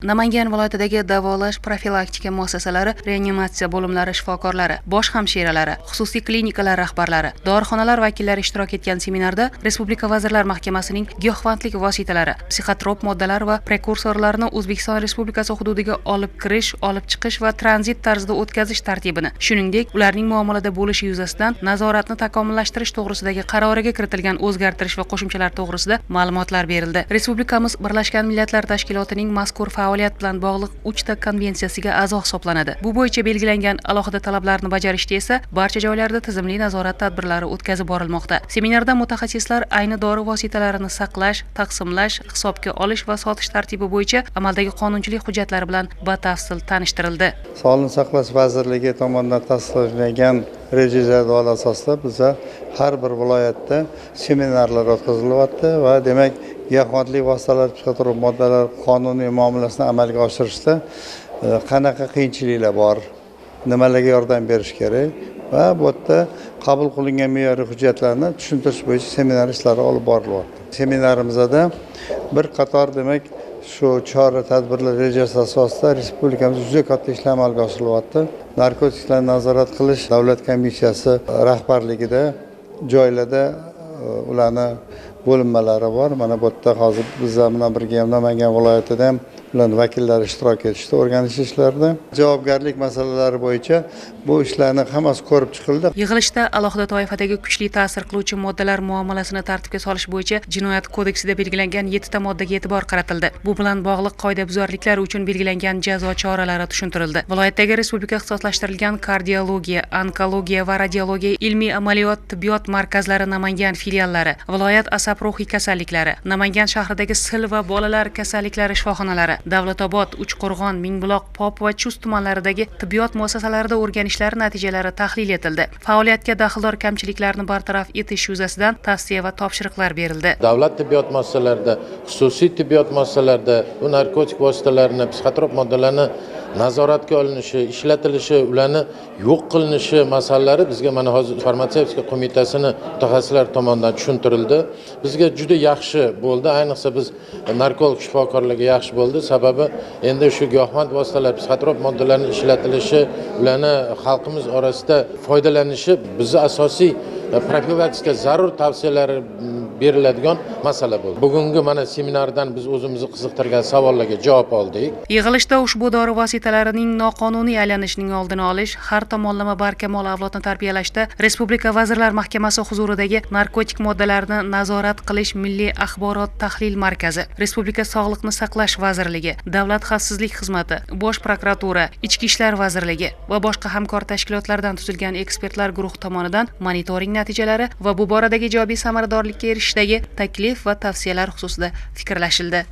Namangan viloyatidagi davolash profilaktika muassasalari, reanimatsiya bo'limlari shifokorlari, bosh hamshiralari, xususiy klinikalar rahbarlari, dorixonalar vakillari ishtirok etgan seminarda Respublika Vazirlar Mahkamasining giyohvandlik vositalari, psixotrop moddalar va prekursorlarni O'zbekiston Respublikasi hududiga olib kirish, olib chiqish va tranzit tarzida o'tkazish tartibini, shuningdek, ularning muomalada bo'lishi yuzasidan nazoratni takomillashtirish to'g'risidagi qaroriga kiritilgan o'zgartirish va qo'shimchalar to'g'risida ma'lumotlar berildi. Respublikamiz Birlashgan Millatlar Tashkilotining mazkur faoliyat bilan bog'liq 3 ta konvensiyasiga a'zo hisoblanadi. Bu bo'yicha belgilangan alohida talablarni bajarishda esa barcha joylarda tizimli nazorat tadbirlari o'tkazib borilmoqda. Seminarda mutaxassislar ayni dori vositalarini saqlash, taqsimlash, hisobga olish va sotish tartibi bo'yicha amaldagi qonunchilik hujjatlari bilan batafsil tanishtirildi. Sog'liqni saqlash vazirligi tomonidan tasdiqlangan reja asosida bizda har bir viloyatda seminarlar o'tkazilyapti va demak giyohvandlik vositalari, psixotrop moddalar qonuniy muomalasini amalga oshirishda qanaqa qiyinchiliklar bor, nimalarga yordam berish kerak va bu yerda qabul qilingan me'yoriy hujjatlarni tushuntirish bo'yicha seminar ishlari olib borilyapti. Seminarimizda bir qator demak shu chora-tadbirlar rejasi asosida respublikamizda juda katta ishlar amalga oshirilyapti. Narkotiklarni nazorat qilish davlat komissiyasi rahbarligida joylarda ularni bo'linmalari bor. Mana bu yerda hozir bizlar bilan birga Namangan viloyatida ham ularning vakillari ishtirok etishdi o'rganish ishlarida. Javobgarlik masalalari bo'yicha bu ishlarni hammasi ko'rib chiqildi. Yig'ilishda alohida toifadagi kuchli ta'sir qiluvchi moddalar muomalasini tartibga solish bo'yicha Jinoyat kodeksida belgilangan 7 ta moddaga e'tibor qaratildi. Bu bilan bog'liq qoidabuzarliklar uchun belgilangan jazo choralari tushuntirildi. Viloyatdagi respublika ixtisoslashtirilgan kardiologiya, onkologiya va radiologiya ilmiy amaliyot tibbiyot markazlari Namangan filiallari, viloyat asab ruhiy kasalliklari, Namangan shahridagi sil va bolalar kasalliklari shifoxonalari, Davlatobod, Uchqo'rg'on, Mingbuloq, Pop va Chust tumanlaridagi tibbiyot muassasalarida o'rganishlar natijalari tahlil etildi. Faoliyatga daxldor kamchiliklarni bartaraf etish yuzasidan tavsiya va topshiriqlar berildi. Davlat tibbiyot muassasalarida, xususiy tibbiyot muassasalarida bu narkotik vositalarini, psixotrop moddalarni nazoratga olinishi, ishlatilishi, ularni yo'q qilinishi masalalari bizga mana hozir farmatsevtika qo'mitasini mutaxassislari tomonidan tushuntirildi. Bizga juda yaxshi bo'ldi, ayniqsa biz narkolog shifokorlarga yaxshi bo'ldi. Sababi endi shu giyohvand vositalar, psixotrop moddalarning ishlatilishi, ularni xalqimiz orasida foydalanishi bizning asosiy profilaktika zarur tavsiyalari beriladigan masala bo'ldi. Bugungi mana seminardan biz o'zimizni qiziqtirgan savollarga javob oldik. Yig'ilishda ushbu dori vositalarining noqonuniy aylanishining oldini olish, har tomonlama barkamol avlodni tarbiyalashda Respublika Vazirlar Mahkamasi huzuridagi narkotik moddalarni nazorat qilish milliy axborot tahlil markazi, Respublika Sog'liqni saqlash vazirligi, Davlat xavfsizlik xizmati, Bosh prokuratura, Ichki ishlar vazirligi va boshqa hamkor tashkilotlardan tuzilgan ekspertlar guruhi tomonidan monitoring natijalari va bu boradagi ijobiy samaradorlikka erishishdagi taklif va tavsiyalar xususida fikrlashildi.